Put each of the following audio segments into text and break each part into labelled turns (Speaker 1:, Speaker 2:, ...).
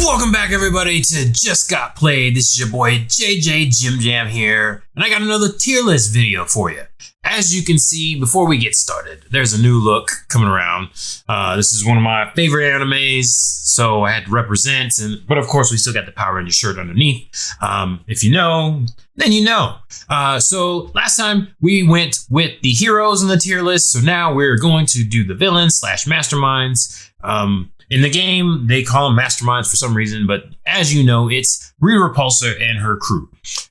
Speaker 1: Welcome back, everybody, to Just Got Played. This is your boy JJ Jim Jam here, and I got another tier list video for you. As you can see, before we get started, there's a new look coming around. This is one of my favorite animes, so I had to represent, but of course we still got the Power Ranger shirt underneath. If you know, then you know. So last time we went with the heroes in the tier list, so now we're going to do the villains / masterminds. In the game, they call them masterminds for some reason, but as you know, it's Rita Repulsa and her crew.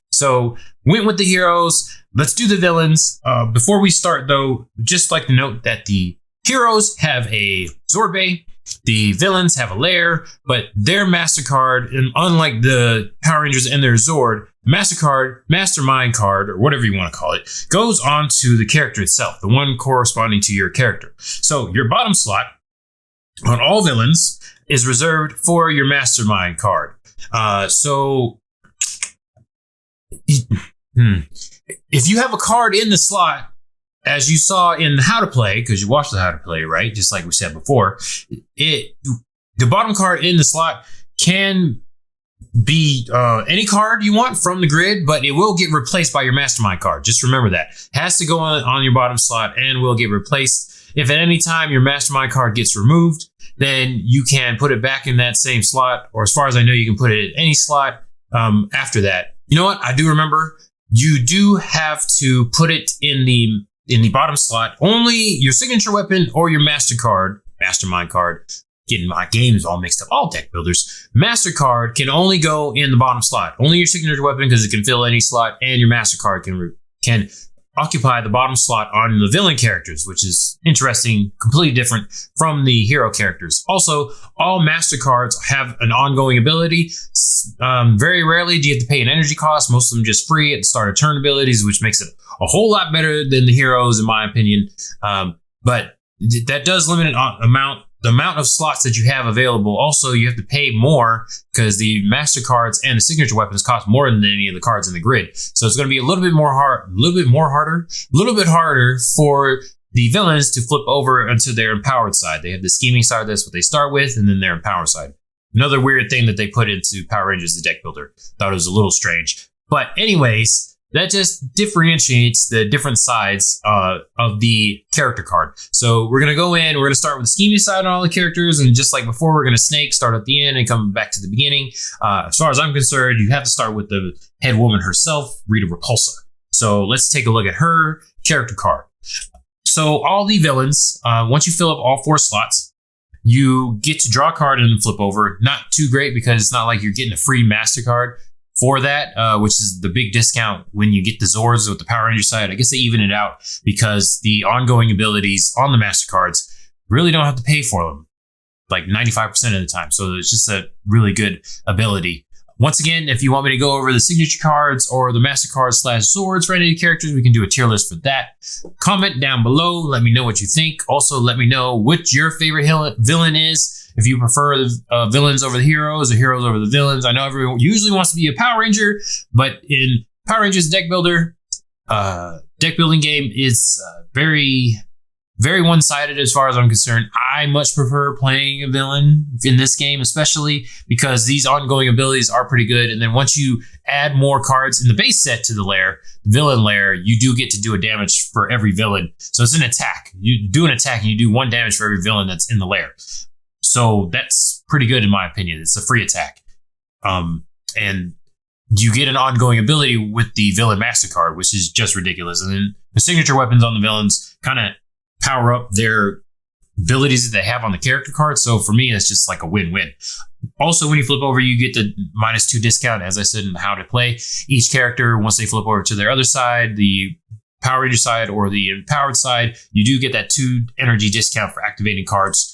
Speaker 1: So went with the heroes. Let's do the villains. Before we start, though, just like to note that the heroes have a Zord Bay, the villains have a lair, but their MasterCard, and unlike the Power Rangers and their Zord, MasterCard, Mastermind card, or whatever you want to call it, goes onto the character itself, the one corresponding to your character. So your bottom slot on all villains is reserved for your Mastermind card. If you have a card in the slot, as you saw in How to Play, because you watched the How to Play, right? Just like we said before, the bottom card in the slot can be any card you want from the grid, but it will get replaced by your Mastermind card. Just remember that. It has to go on your bottom slot and will get replaced. If at any time your Mastermind card gets removed, then you can put it back in that same slot, or as far as I know, you can put it in any slot after that. You know what? I do remember. You do have to put it in the bottom slot. Only your signature weapon or your Mastermind card. Getting my games all mixed up. All deck builders. MasterCard can only go in the bottom slot. Only your signature weapon, because it can fill any slot, and your MasterCard can occupy the bottom slot on the villain characters, which is interesting, completely different from the hero characters. Also, all MasterCards have an ongoing ability. Very rarely do you have to pay an energy cost. Most of them just free at the start of turn abilities, which makes it a whole lot better than the heroes, in my opinion. But that does limit the amount of slots that you have available. Also, you have to pay more because the MasterCards and the signature weapons cost more than any of the cards in the grid. So it's going to be a little bit harder for the villains to flip over onto their empowered side. They have the scheming side, that's what they start with, and then their empowered side. Another weird thing that they put into Power Rangers, the deck builder. Thought it was a little strange. But anyways, that just differentiates the different sides of the character card. So we're going to go in, we're going to start with the scheming side on all the characters, and just like before, we're going to snake, start at the end and come back to the beginning. As far as I'm concerned, you have to start with the head woman herself, Rita Repulsa. So let's take a look at her character card. So all the villains, once you fill up all 4 slots, you get to draw a card and then flip over. Not too great because it's not like you're getting a free MasterCard for that, which is the big discount when you get the Zords with the Power Ranger side. I guess they even it out because the ongoing abilities on the MasterCards really don't have to pay for them, like 95% of the time. So it's just a really good ability. Once again, if you want me to go over the signature cards or the MasterCards / Zords for any of the characters, we can do a tier list for that. Comment down below. Let me know what you think. Also, let me know what your favorite villain is. If you prefer the villains over the heroes or heroes over the villains. I know everyone usually wants to be a Power Ranger, but in Power Rangers deck builder, deck building game is very, very one-sided as far as I'm concerned. I much prefer playing a villain in this game, especially because these ongoing abilities are pretty good. And then once you add more cards in the base set to the lair, the villain lair, you do get to do a damage for every villain. So it's an attack. You do an attack and you do 1 damage for every villain that's in the lair. So that's pretty good in my opinion. It's a free attack. And you get an ongoing ability with the villain MasterCard, which is just ridiculous. And then the signature weapons on the villains kind of power up their abilities that they have on the character card. So for me, it's just like a win-win. Also, when you flip over, you get the -2 discount, as I said in How to Play. Each character, once they flip over to their other side, the Power Ranger side or the empowered side, you do get that 2 energy discount for activating cards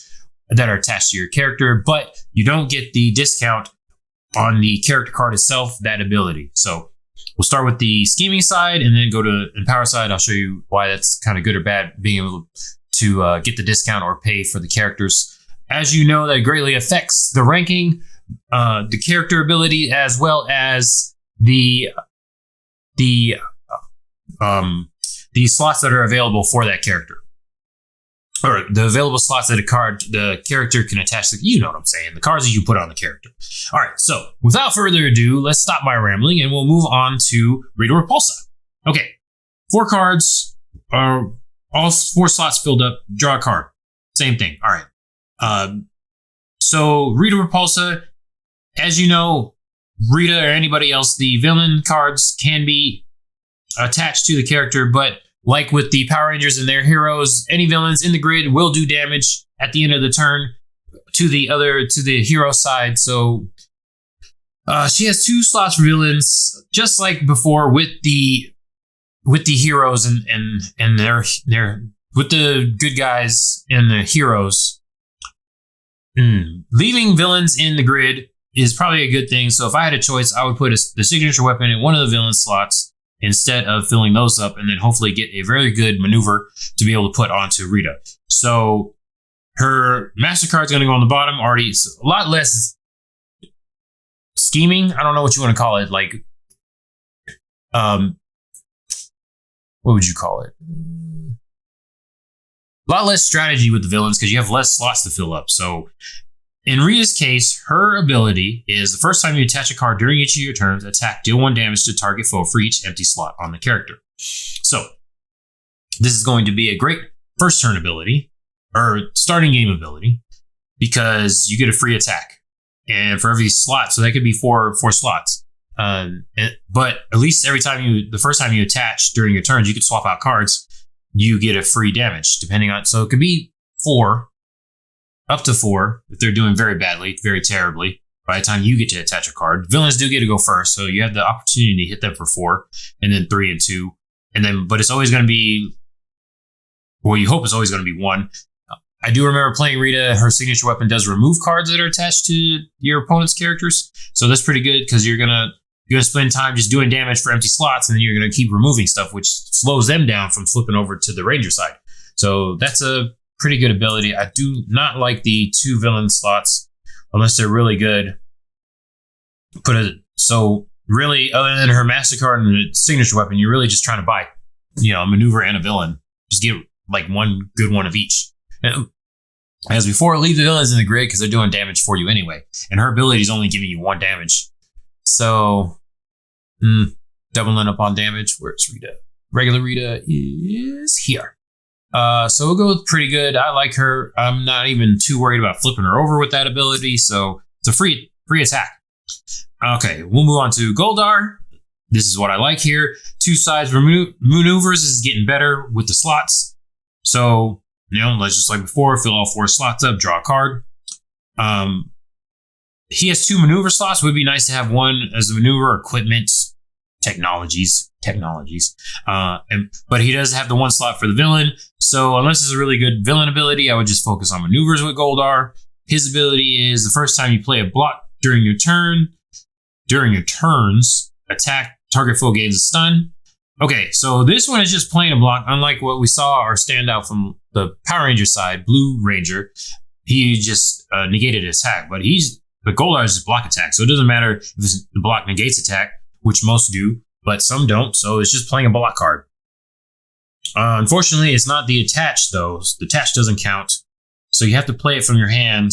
Speaker 1: that are attached to your character, but you don't get the discount on the character card itself, that ability. So we'll start with the scheming side and then go to empower side. I'll show you why that's kind of good or bad, being able to get the discount or pay for the characters. As you know, that greatly affects the ranking, the character ability, as well as the slots that are available for that character. or the available slots that the character can attach to, you know what I'm saying, the cards that you put on the character. All right, so without further ado, let's stop my rambling and we'll move on to Rita Repulsa. Okay, 4 cards, all 4 slots filled up, draw a card. Same thing. All right. So Rita Repulsa, as you know, Rita or anybody else, the villain cards can be attached to the character, but like with the Power Rangers and their heroes, any villains in the grid will do damage at the end of the turn to the hero side. So she has 2 slots for villains, just like before with the heroes and their with the good guys and the heroes. Leaving villains in the grid is probably a good thing. So if I had a choice, I would put the signature weapon in one of the villain slots instead of filling those up, and then hopefully get a very good maneuver to be able to put onto Rita. So her MasterCard is going to go on the bottom. Already a lot less scheming. I don't know what you want to call it. Like, what would you call it? A lot less strategy with the villains because you have less slots to fill up. So in Rita's case, her ability is the first time you attach a card during each of your turns, attack, deal 1 damage to target foe for each empty slot on the character. So this is going to be a great first turn ability or starting game ability because you get a free attack and for every slot. So that could be four slots. But at least the first time you attach during your turns, you could swap out cards. You get a free damage depending on, so it could be 4. Up to 4 if they're doing very badly, very terribly. By the time you get to attach a card, villains do get to go first, so you have the opportunity to hit them for 4, and then 3 and 2, and then. But it's always going to be. Well, you hope it's always going to be 1. I do remember playing Rita. Her signature weapon does remove cards that are attached to your opponent's characters, so that's pretty good because you're gonna spend time just doing damage for empty slots, and then you're gonna keep removing stuff, which slows them down from flipping over to the Ranger side. So that's a pretty good ability. I do not like the 2 villain slots unless they're really good. So really, other than her MasterCard and the signature weapon, you're really just trying to buy, a maneuver and a villain. Just get like one good one of each. And as before, leave the villains in the grid because they're doing damage for you anyway. And her ability is only giving you 1 damage. So doubling up on damage. Where's Rita? Regular Rita is here. So we'll go with pretty good. I like her. I'm not even too worried about flipping her over with that ability. So it's a free attack. Okay, we'll move on to Goldar. This is what I like here. 2 sides maneuvers is getting better with the slots. So, let's just like before, fill all 4 slots up, draw a card. He has 2 maneuver slots. Would be nice to have one as a maneuver equipment. Technologies. But he does have the 1 slot for the villain. So unless it's a really good villain ability, I would just focus on maneuvers with Goldar. His ability is the first time you play a block during your turns, attack, target foe gains a stun. Okay, so this one is just plain a block. Unlike what we saw our standout from the Power Ranger side, Blue Ranger, he just negated attack. But Goldar is just block attack. So it doesn't matter if the block negates attack, which most do, but some don't. So it's just playing a block card. Unfortunately, it's not the attach, though. The attach doesn't count. So you have to play it from your hand.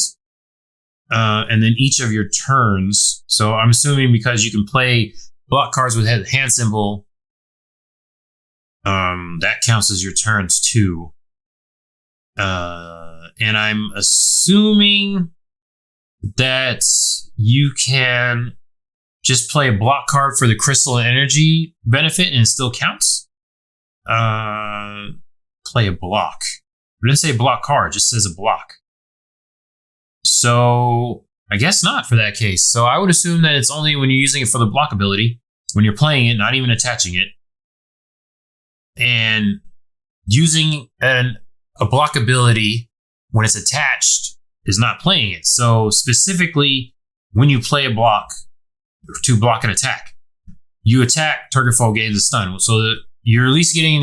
Speaker 1: And then each of your turns. So I'm assuming because you can play block cards with hand symbol, that counts as your turns too. And I'm assuming that you can just play a block card for the crystal energy benefit and it still counts. Play a block. It didn't say block card, it just says a block. So I guess not for that case. So I would assume that it's only when you're using it for the block ability, when you're playing it, not even attaching it. And using a block ability when it's attached is not playing it. So specifically, when you play a block to block an attack, you attack, target foe gains a stun. So that you're at least getting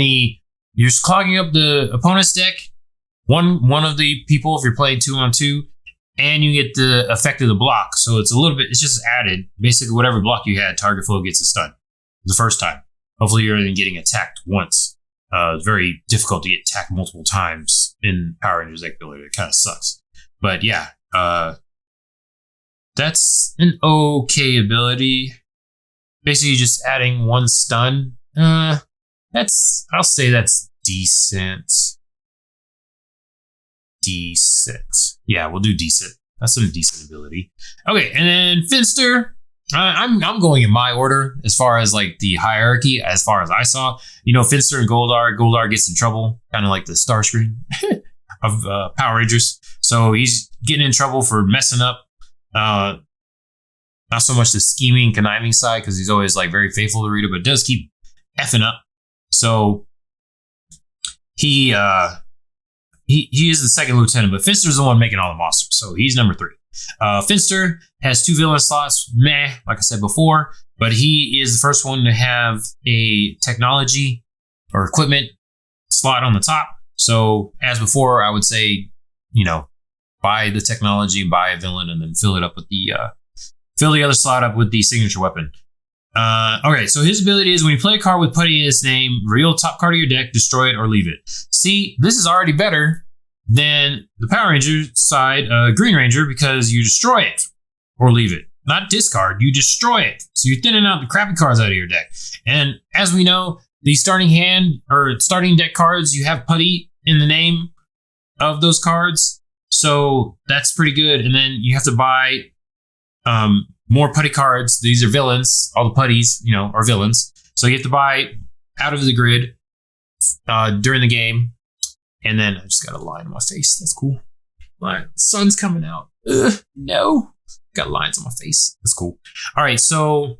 Speaker 1: you're clogging up the opponent's deck, one of the people if you're playing 2-on-2, and you get the effect of the block. So it's it's just added. Basically, whatever block you had, target foe gets a stun the first time. Hopefully, you're only getting attacked once. It's very difficult to get attacked multiple times in Power Rangers deck builder. It kind of sucks. But yeah, that's an okay ability. Basically, just adding 1 stun. I'll say that's decent. Decent. Yeah, we'll do decent. That's a decent ability. Okay, and then Finster. I'm going in my order as far as like the hierarchy, as far as I saw. You know, Finster and Goldar. Goldar gets in trouble, kind of like the Starscream of Power Rangers. So he's getting in trouble for messing up. Not so much the scheming, conniving side, because he's always like very faithful to Rita, but does keep effing up. So he is the second lieutenant, but Finster's the one making all the monsters. So he's number 3. Finster has 2 villain slots, like I said before, but he is the first one to have a technology or equipment slot on the top. So as before, I would say, buy the technology, buy a villain, and then fill it up with fill the other slot up with the signature weapon. Okay, so his ability is when you play a card with putty in its name, reveal top card of your deck, destroy it, or leave it. See, this is already better than the Power Ranger side, Green Ranger, because you destroy it or leave it. Not discard, you destroy it. So you're thinning out the crappy cards out of your deck. And as we know, the starting hand or starting deck cards, you have putty in the name of those cards. So that's pretty good. And then you have to buy more putty cards. These are villains. All the putties, are villains. So you have to buy out of the grid during the game. And then I just got a line on my face. That's cool. The sun's coming out. No. Got lines on my face. That's cool. All right, so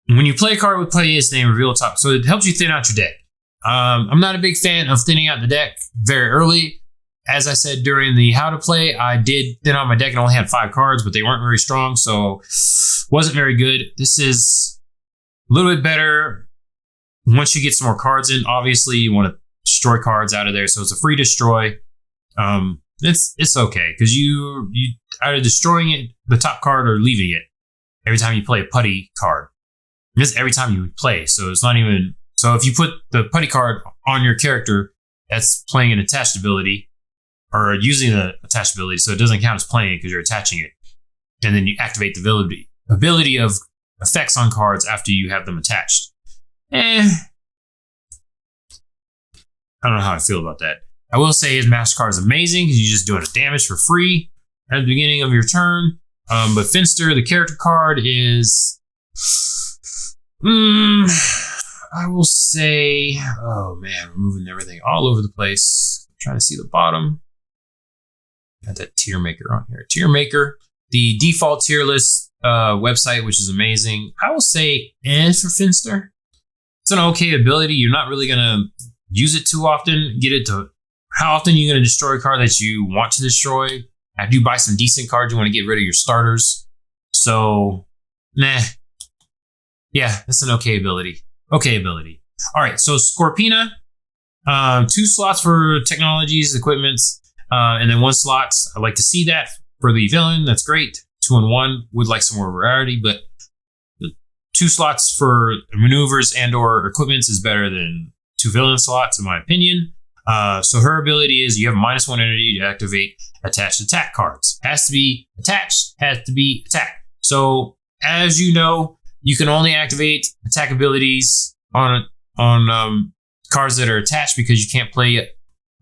Speaker 1: when you play a card with putty in its name, reveal top. So it helps you thin out your deck. I'm not a big fan of thinning out the deck very early. As I said during the how to play, I did thin out my deck and only had 5 cards, but they weren't very strong, so wasn't very good. This is a little bit better once you get some more cards in. Obviously, you want to destroy cards out of there, so it's a free destroy. It's okay because you either destroying it, the top card, or leaving it every time you play a putty card. This every time you play, so it's not even. So if you put the putty card on your character, that's playing an attached ability. Or using the attached ability, so it doesn't count as playing it because you're attaching it. And then you activate the ability of effects on cards after you have them attached. I don't know how I feel about that. I will say his master card is amazing because you're just doing a damage for free at the beginning of your turn. But Finster, the character card, is... I will say... Oh man, we're moving everything all over the place. I'm trying to see the bottom. Got that tier maker on here. Tier maker, the default tier list website, which is amazing. I will say for Finster. It's an okay ability. You're not really going to use it too often. Get it to how often you're going to destroy a card that you want to destroy. After you buy some decent cards, you want to get rid of your starters. So, Yeah, that's an okay ability. Okay ability. All right, so Scorpina. 2 slots for technologies, equipments. And then 1 slot, I'd like to see that for the villain. That's great. 2 and 1 would like some more variety, but 2 slots for maneuvers and or equipments is better than 2 villain slots, in my opinion. So her ability is you have -1 energy to activate attached attack cards. Has to be attached, has to be attacked. So as you know, you can only activate attack abilities on cards that are attached because you can't play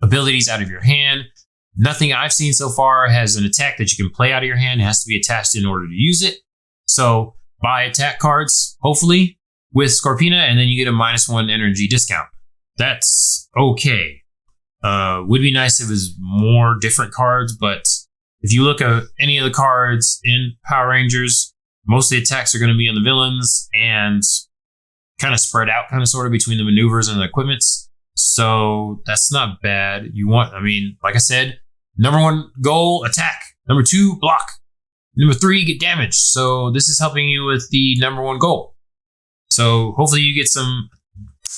Speaker 1: abilities out of your hand. Nothing I've seen so far has an attack that you can play out of your hand. It has to be attached in order to use it. So buy attack cards, hopefully, with Scorpina, and then you get a -1 energy discount. That's okay. Would be nice if it was more different cards, but if you look at any of the cards in Power Rangers, most of the attacks are going to be on the villains and kind of spread out, kind of sort of between the maneuvers and the equipments. So that's not bad. Like I said, number 1 goal, attack. Number 2, block. Number 3, get damaged. So this is helping you with the number 1 goal. So hopefully you get some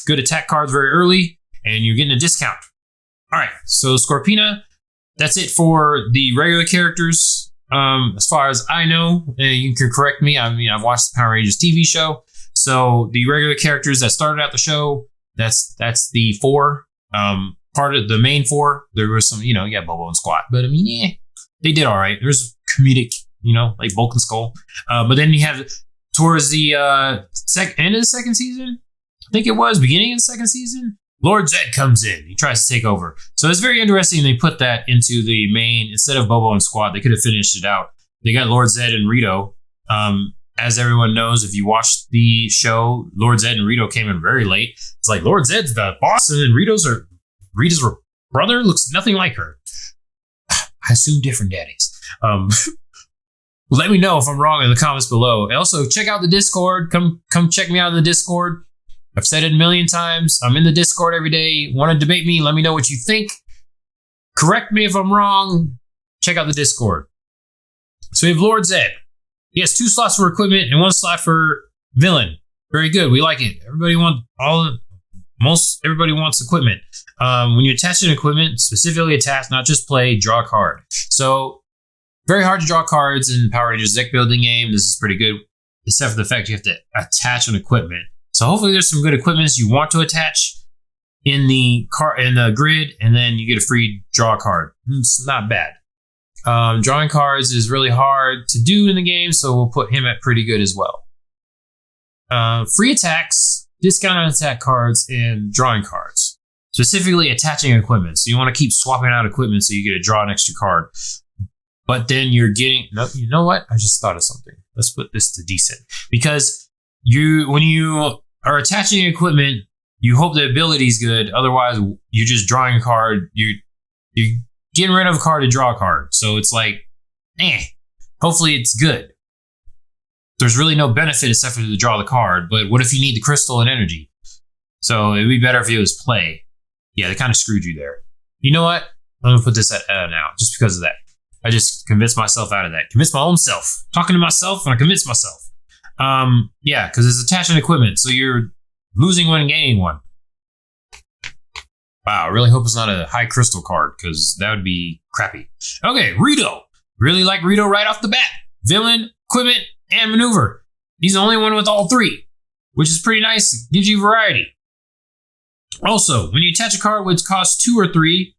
Speaker 1: good attack cards very early and you're getting a discount. All right, so Scorpina, that's it for the regular characters. As far as I know, you can correct me. I've watched the Power Rangers TV show. So the regular characters that started out the show, That's the 4. Part of the main 4. There was some, Bobo and Squat, but I mean, yeah, they did all right. There's comedic, like Bulk and Skull. But then you have towards the end of the second season, I think it was beginning of the second season, Lord Zed comes in. He tries to take over. So it's very interesting. They put that into the main instead of Bobo and Squat. They could have finished it out. They got Lord Zed and Rito. As everyone knows, if you watched the show, Lord Zed and Rito came in very late. It's like Lord Zed's the boss, and then Rita's brother looks nothing like her. I assume different daddies. Let me know if I'm wrong in the comments below. Also, check out the Discord. Come check me out in the Discord. I've said it a million times. I'm in the Discord every day. Want to debate me? Let me know what you think. Correct me if I'm wrong. Check out the Discord. So we have Lord Zed. He has 2 slots for equipment and 1 slot for villain. Very good. We like it. Everybody wants equipment. When you attach an equipment, specifically attach, not just play, draw a card. So very hard to draw cards in Power Rangers deck building game. This is pretty good, except for the fact you have to attach an equipment. So hopefully there's some good equipments you want to attach in the grid, and then you get a free draw card. It's not bad. Drawing cards is really hard to do in the game, so we'll put him at pretty good as well. Free attacks, discounted attack cards, and drawing cards. Specifically attaching equipment. So you want to keep swapping out equipment so you get to draw an extra card. But then you're getting... No, you know what? I just thought of something. Let's put this to decent. Because when you are attaching equipment, you hope the ability is good. Otherwise, you're just drawing a card. You're getting rid of a card to draw a card. So it's like, hopefully it's good. There's really no benefit except for to draw the card. But what if you need the crystal and energy? So it'd be better if it was play. Yeah, they kind of screwed you there. You know what? I'm going to put this at now just because of that. I just convinced myself out of that. Convinced my own self. Talking to myself and I convinced myself. Yeah, because it's attaching equipment. So you're losing one and gaining one. Wow, I really hope it's not a high crystal card because that would be crappy. Okay, Rito. Really like Rito right off the bat. Villain, equipment, and maneuver. He's the only one with all 3, which is pretty nice. Gives you variety. Also, when you attach a card which costs 2 or 3,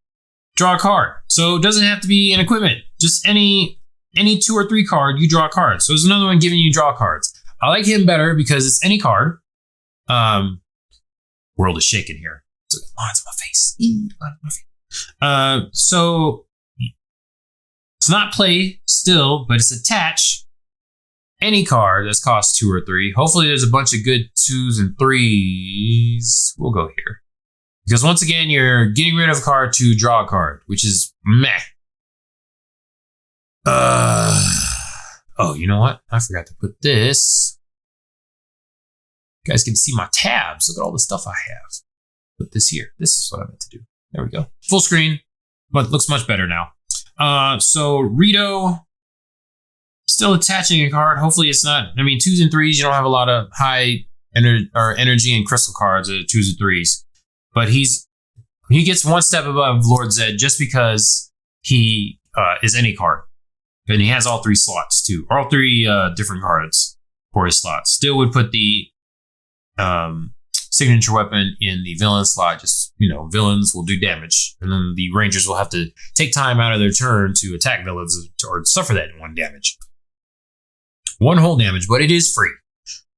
Speaker 1: draw a card. So it doesn't have to be an equipment. Just any 2 or 3 card, you draw a card. So there's another one giving you draw cards. I like him better because it's any card. World is shaking here. It's lines on my face. So it's not play still, but it's attach any card that's cost 2 or 3. Hopefully there's a bunch of good 2s and 3s. We'll go here. Because once again, you're getting rid of a card to draw a card, which is meh. Oh, you know what? I forgot to put this. You guys can see my tabs. Look at all the stuff I have. Put this here. This is what I meant to do. There we go. Full screen, but looks much better now. So Rito, still attaching a card. Hopefully it's not, 2s and 3s, you don't have a lot of high energy and crystal cards, 2s and 3s. But he gets one step above Lord Zed just because he is any card. And he has all 3 slots too. All 3 different cards for his slots. Still would put the signature weapon in the villain slot. Just, villains will do damage. And then the Rangers will have to take time out of their turn to attack villains or suffer that 1 damage. 1 whole damage, but it is free.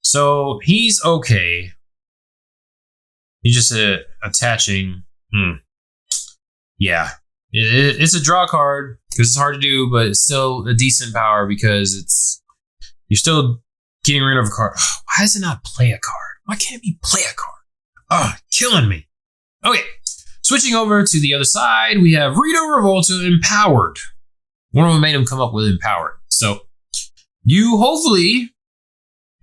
Speaker 1: So he's okay. He's just attaching. Yeah. It's a draw card because it's hard to do, but it's still a decent power because you're still getting rid of a card. Why does it not play a card? Why can't it be play a card? Killing me. Okay. Switching over to the other side, we have Rito Revolta Empowered. One of them made him come up with Empowered. So you hopefully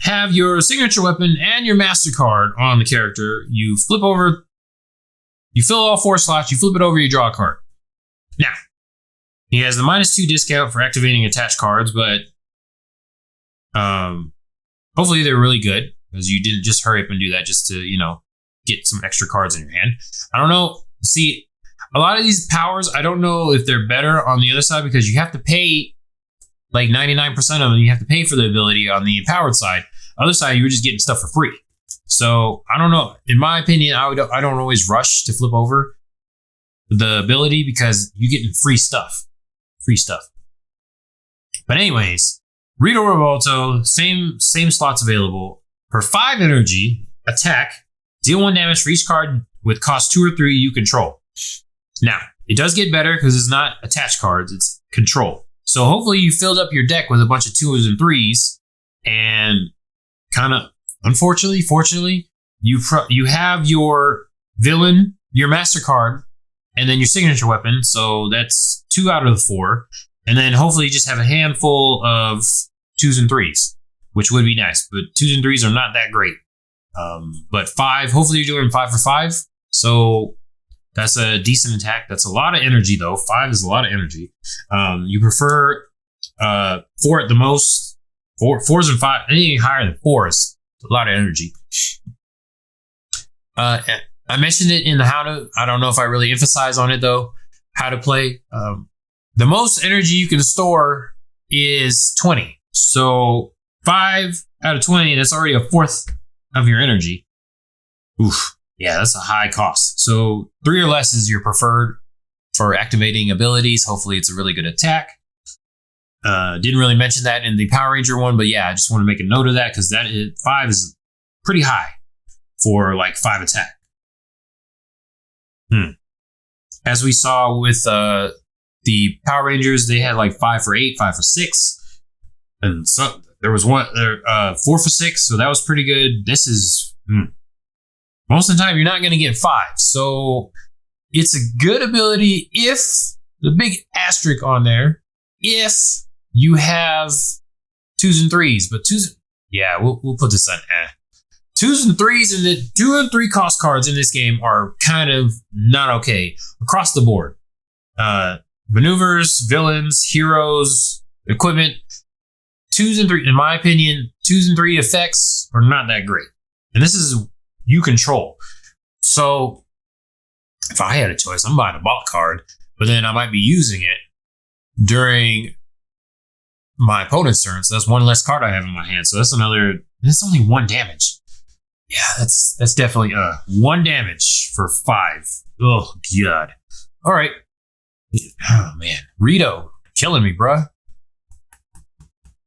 Speaker 1: have your signature weapon and your master card on the character. You flip over, you fill all 4 slots, you flip it over, you draw a card. Now, he has the -2 discount for activating attached cards, but hopefully they're really good because you didn't just hurry up and do that just to, get some extra cards in your hand. I don't know. See, a lot of these powers, I don't know if they're better on the other side because you have to pay, like 99% of them, you have to pay for the ability on the empowered side. Other side, you were just getting stuff for free. So I don't know. In my opinion, I don't always rush to flip over the ability because you're getting free stuff. But anyways, Rito Revolto, same slots available. For 5 energy, attack, deal 1 damage for each card with cost 2 or 3 you control. Now, it does get better because it's not attached cards, it's control. So hopefully you filled up your deck with a bunch of 2s and 3s, and kind of, fortunately, you have your villain, your master card, and then your signature weapon. So that's 2 out of the 4. And then hopefully you just have a handful of 2s and 3s, which would be nice. But 2s and 3s are not that great. But 5, hopefully you're doing 5 for 5. So that's a decent attack. That's a lot of energy, though. 5 is a lot of energy. You prefer 4 at the most. 4s and 5. Anything higher than 4 is a lot of energy. I mentioned it in the how to. I don't know if I really emphasize on it, though. How to play. The most energy you can store is 20. So 5 out of 20, that's already a fourth of your energy. Oof. Yeah, that's a high cost. So 3 or less is your preferred for activating abilities. Hopefully it's a really good attack. Didn't really mention that in the Power Ranger one, but yeah, I just want to make a note of that because 5 is pretty high for like 5 attack. As we saw with the Power Rangers, they had like 5 for 8, 5 for 6, and so there was 4 for 6, so that was pretty good. This is most of the time you're not going to get 5, so it's a good ability if the big asterisk on there, if you have 2s and 3s, but 2s, yeah, we'll put this on 2s and 3s, and the 2 and 3 cost cards in this game are kind of not okay across the board. Maneuvers, villains, heroes, equipment, 2s and 3, in my opinion, 2s and 3 effects are not that great. And this is you control. So if I had a choice, I'm buying a bot card, but then I might be using it during my opponent's turn. So that's 1 less card I have in my hand. So that's only 1 damage. Yeah, that's definitely 1 damage for 5. Oh god. All right. Oh man, Rito, killing me, bruh.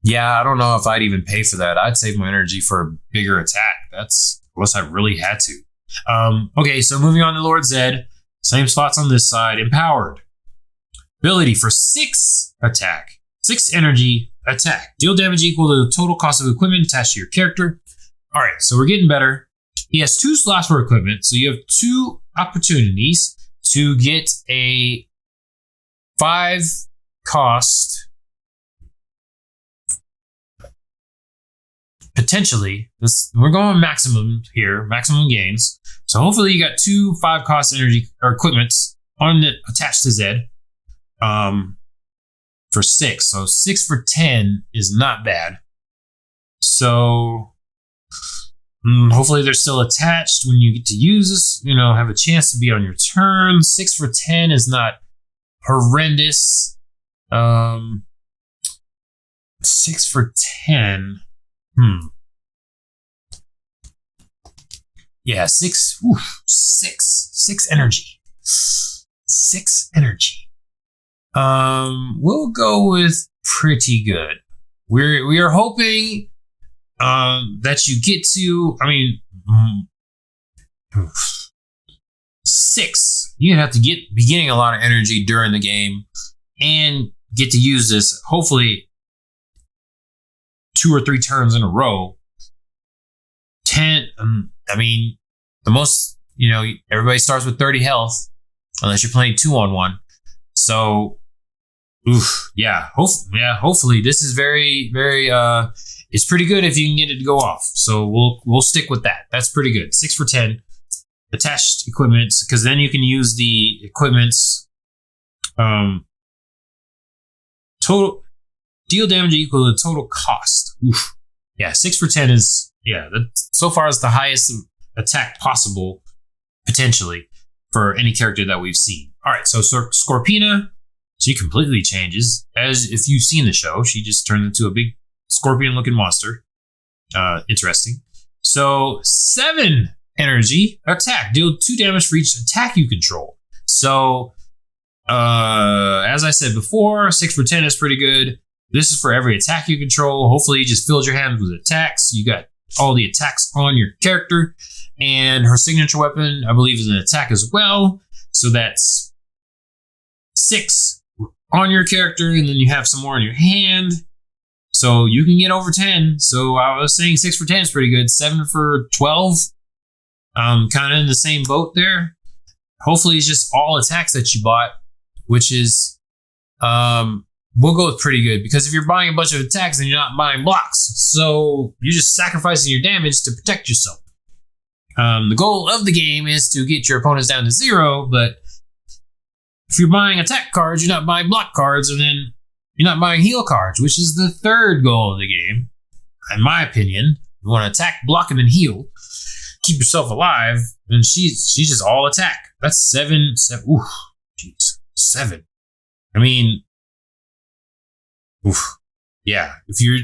Speaker 1: Yeah, I don't know if I'd even pay for that. I'd save my energy for a bigger attack. That's unless I really had to. Okay, so moving on to Lord Zed. Same slots on this side. Empowered. Ability for 6 attack. 6 energy, attack. Deal damage equal to the total cost of equipment attached to your character. Alright, so we're getting better. He has 2 slots for equipment, so you have 2 opportunities to get a 5 cost, potentially. We're going maximum here, maximum gains. So hopefully you got 2 5 cost energy or equipments attached to Zed. For 6. So 6 for 10 is not bad. So hopefully they're still attached when you get to use this. Have a chance to be on your turn. 6 for 10 is not horrendous. 6 for 10. Yeah, 6. Oof, 6 energy. 6 energy. We'll go with pretty good. We are hoping that you get to. 6. You're gonna have to be getting a lot of energy during the game and get to use this. Hopefully, 2 or 3 turns in a row. 10. The most. Everybody starts with 30 health, unless you're playing 2-on-1. So. Hopefully this is very, very, it's pretty good if you can get it to go off. So we'll stick with that. That's pretty good. 6 for 10 attached equipments, because then you can use the equipments, total deal damage equal to total cost. Oof. Yeah. 6 for 10 is, that so far is the highest attack possible, potentially, for any character that we've seen. All right. So Scorpina, she completely changes. As if you've seen the show, she just turned into a big scorpion-looking monster. Interesting. So 7 energy attack. Deal 2 damage for each attack you control. So as I said before, 6 for 10 is pretty good. This is for every attack you control. Hopefully you just filled your hand with attacks. You got all the attacks on your character. And her signature weapon, I believe, is an attack as well. So that's 6 on your character, and then you have some more in your hand. So you can get over 10. So I was saying 6 for 10 is pretty good. 7 for 12. Kind of in the same boat there. Hopefully it's just all attacks that you bought, which is, we'll go with pretty good. Because if you're buying a bunch of attacks, then you're not buying blocks. So you're just sacrificing your damage to protect yourself. The goal of the game is to get your opponents down to 0, but if you're buying attack cards, you're not buying block cards, and then you're not buying heal cards, which is the third goal of the game. In my opinion, you want to attack, block, and then heal. Keep yourself alive, and she's just all attack. That's 7. Oof, jeez, 7. I mean, oof, yeah. If you're,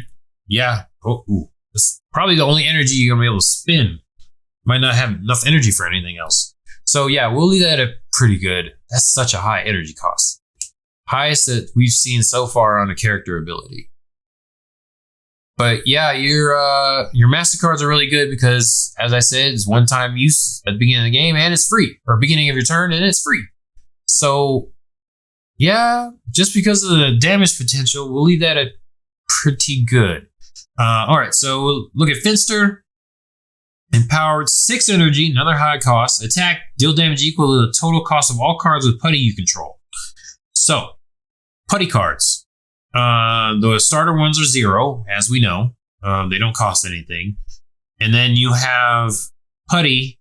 Speaker 1: yeah, that's probably the only energy you're gonna be able to spend. Might not have enough energy for anything else. So yeah, we'll leave that at pretty good. That's such a high energy cost. Highest that we've seen so far on a character ability. But yeah, your master cards are really good because, as I said, it's one-time use at the beginning of the game and it's free. Or beginning of your turn and it's free. So yeah, just because of the damage potential, we'll leave that at pretty good. Alright, so we'll look at Finster. Empowered, 6 energy, another high cost. Attack, deal damage equal to the total cost of all cards with putty you control. So, putty cards. The starter ones are 0, as we know. They don't cost anything. And then you have putty,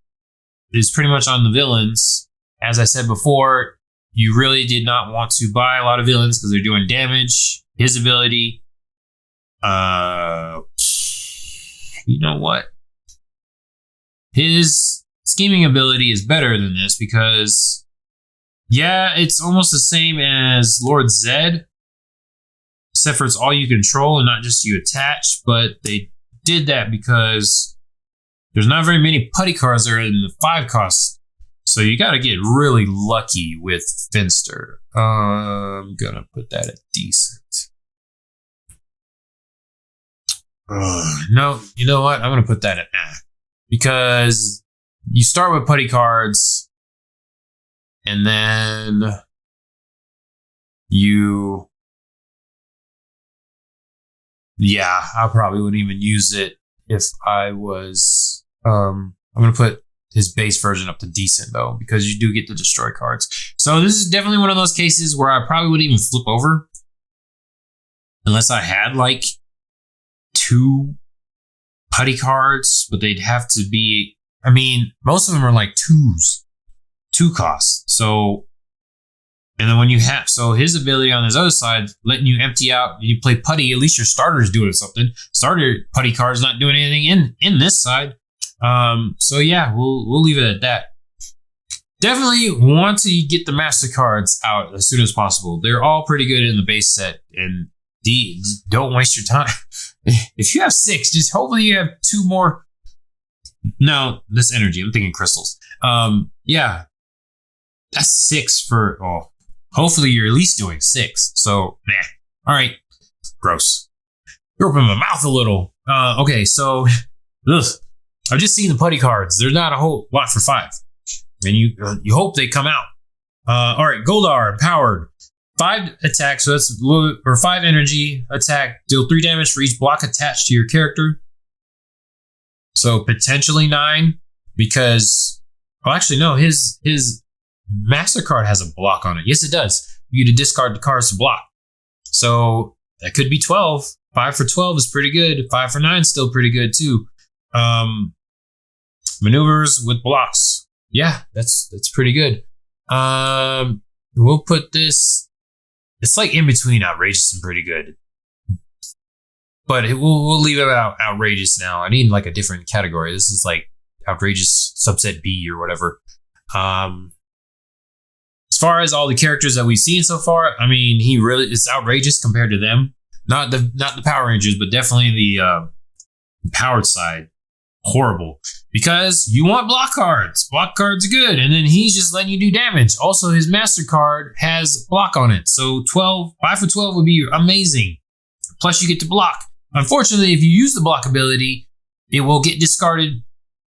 Speaker 1: is pretty much on the villains. As I said before, you really did not want to buy a lot of villains because they're doing damage. His ability, you know what? His scheming ability is better than this because, yeah, it's almost the same as Lord Zed, except for it's all you control and not just you attach, but they did that because there's not very many putty cards that are in the 5 cost, so you got to get really lucky with Finster. I'm going to put that at decent. No, you know what? I'm going to put that at because you start with putty cards and then you, yeah, I probably wouldn't even use it if I was, I'm going to put his base version up to decent though, because you do get the destroy cards. So this is definitely one of those cases where I probably wouldn't even flip over unless I had like 2 putty cards, but they'd have to be, I mean, most of them are like 2 costs. So, and then when you have, so his ability on his other side, letting you empty out, you play putty, at least your starter's doing something. Starter putty card's not doing anything in this side. So yeah, we'll leave it at that. Definitely want to get the master cards out as soon as possible. They're all pretty good in the base set, and don't waste your time. If you have 6, just hopefully you have 2 more. No, this energy. I'm thinking crystals. Yeah, that's 6 for. Oh, hopefully you're at least doing 6. So, nah. All right. Gross. You're opening my mouth a little. Okay, so I've just seen the putty cards. There's not a whole lot for 5, and you hope they come out. All right, Goldar, empowered. 5 attacks, so that's, or 5 energy attack, deal 3 damage for each block attached to your character. So potentially 9, because, well, actually no, his master card has a block on it. Yes, it does. You get to discard the cards to block. So that could be 12. 5 for 12 is pretty good. 5 for 9 is still pretty good too. Maneuvers with blocks. Yeah, that's pretty good. We'll put this. It's like in between outrageous and pretty good. But we'll leave it out outrageous now. I need like a different category. This is like outrageous subset B or whatever. As far as all the characters that we've seen so far, I mean, he really is outrageous compared to them. Not the Power Rangers, but definitely the powered side. horrible because you want block cards. Block cards are good, and then he's just letting you do damage. Also, his master card has block on it, so 5 for 12 would be amazing. Plus, you get to block. Unfortunately, if you use the block ability, it will get discarded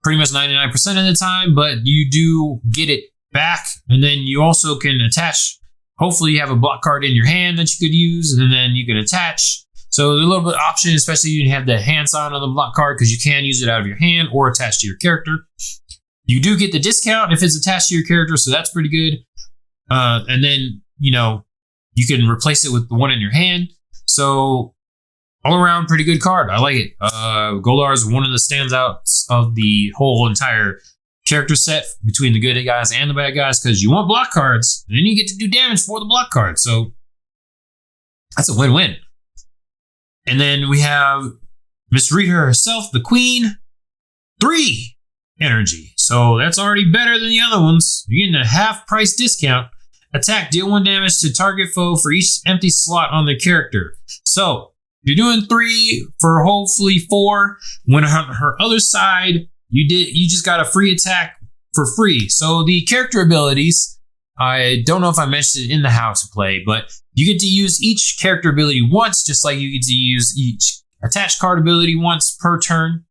Speaker 1: pretty much 99% of the time, but you do get it back, and then you also can attach. Hopefully, you have a block card in your hand that you could use, and then you can attach. So there's a little bit of option, especially you can have the hand sign on the block card because you can use it out of your hand or attached to your character. You do get the discount if it's attached to your character, so that's pretty good. And then, you can replace it with the one in your hand. So all around, pretty good card. I like it. Goldar is one of the standouts of the whole entire character set between the good guys and the bad guys because you want block cards, and then you get to do damage for the block cards. So that's a win-win. And then we have Miss Rita herself, the Queen, 3 energy. So that's already better than the other ones. You're getting a half price discount. Attack, deal 1 damage to target foe for each empty slot on the character. So you're doing 3 for hopefully 4. When on her other side, you just got a free attack for free. So the character abilities, I don't know if I mentioned it in the how to play, but you get to use each character ability once, just like you get to use each attached card ability once per turn.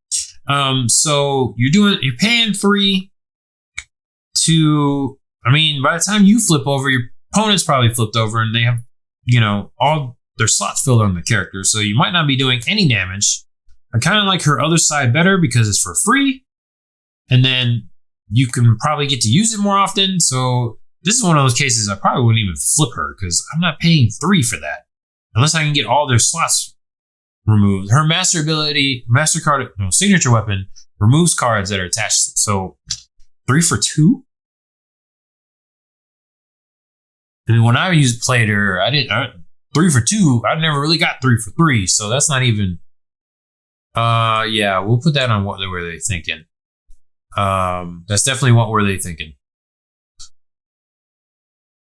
Speaker 1: So you're paying 3 to, by the time you flip over, your opponent's probably flipped over and they have, all their slots filled on the character. So you might not be doing any damage. I kind of like her other side better because it's for free. And then you can probably get to use it more often. So this is one of those cases I probably wouldn't even flip her because I'm not paying 3 for that. Unless I can get all their slots removed. Her signature weapon removes cards that are attached. So 3 for 2? When I played her, 3 for 2, I never really got 3 for 3. So that's not even, we'll put that on what were they thinking. That's definitely what were they thinking.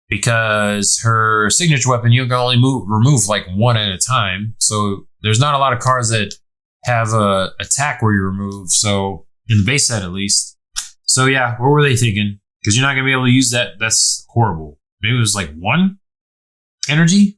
Speaker 1: Because her signature weapon, you can only remove like 1 at a time. So there's not a lot of cards that have a attack where you remove. So in the base set, at least. So yeah, what were they thinking? Because you're not going to be able to use that. That's horrible. Maybe it was like 1 energy.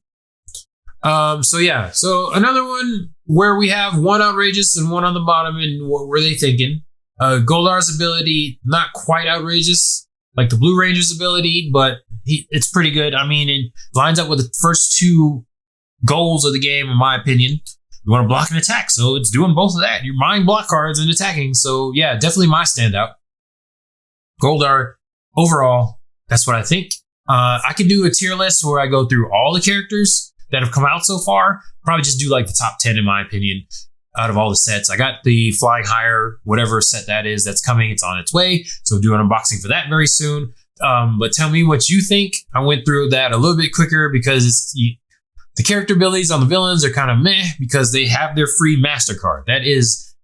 Speaker 1: So another one where we have 1 outrageous and 1 on the bottom. And what were they thinking? Goldar's ability, not quite outrageous like the Blue Ranger's ability, but it's pretty good. It lines up with the first 2 goals of the game, in my opinion. You want to block and attack, so it's doing both of that. You're buying block cards and attacking, so yeah, definitely my standout. Goldar, overall, that's what I think. I can do a tier list where I go through all the characters that have come out so far. Probably just do like the top 10, in my opinion, out of all the sets. I got the Flying Hyra, whatever set that is, that's coming. It's on its way, so do an unboxing for that very soon. But tell me what you think. I went through that a little bit quicker because the character abilities on the villains are kind of meh because they have their free MasterCard. That is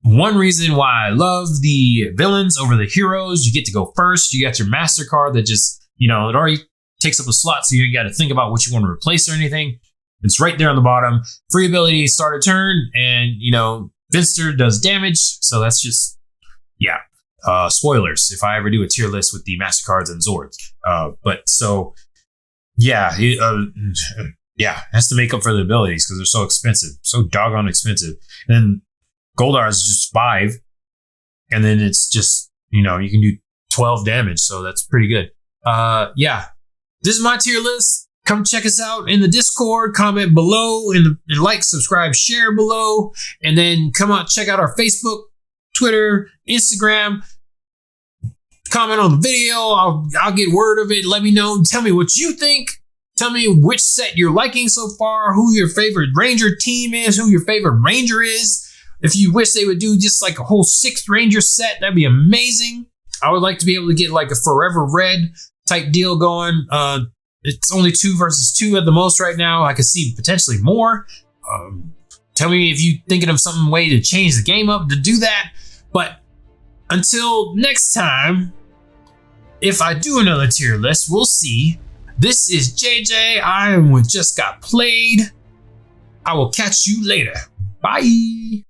Speaker 1: one reason why I love the villains over the heroes. You get to go first. You got your MasterCard that just, it already takes up a slot, so you got to think about what you want to replace or anything. It's right there on the bottom. Free ability, start a turn, and, Finster does damage. So that's just, spoilers if I ever do a tier list with the MasterCards and Zords. It has to make up for the abilities because they're so expensive, so doggone expensive. And then Goldar is just 5, and then it's just, you can do 12 damage, so that's pretty good. This is my tier list. Come check us out in the Discord, comment below, and like, subscribe, share below, and then come out, check out our Facebook, Twitter, Instagram. Comment on the video. I'll get word of it. Let me know. Tell me what you think. Tell me which set you're liking so far, who your favorite Ranger team is, who your favorite Ranger is. If you wish they would do just like a whole 6th Ranger set, that'd be amazing. I would like to be able to get like a Forever Red type deal going. It's only 2 versus 2 at the most right now. I could see potentially more. Tell me if you're thinking of some way to change the game up to do that. But until next time, if I do another tier list, we'll see. This is JJ. I am with Just Got Played. I will catch you later. Bye.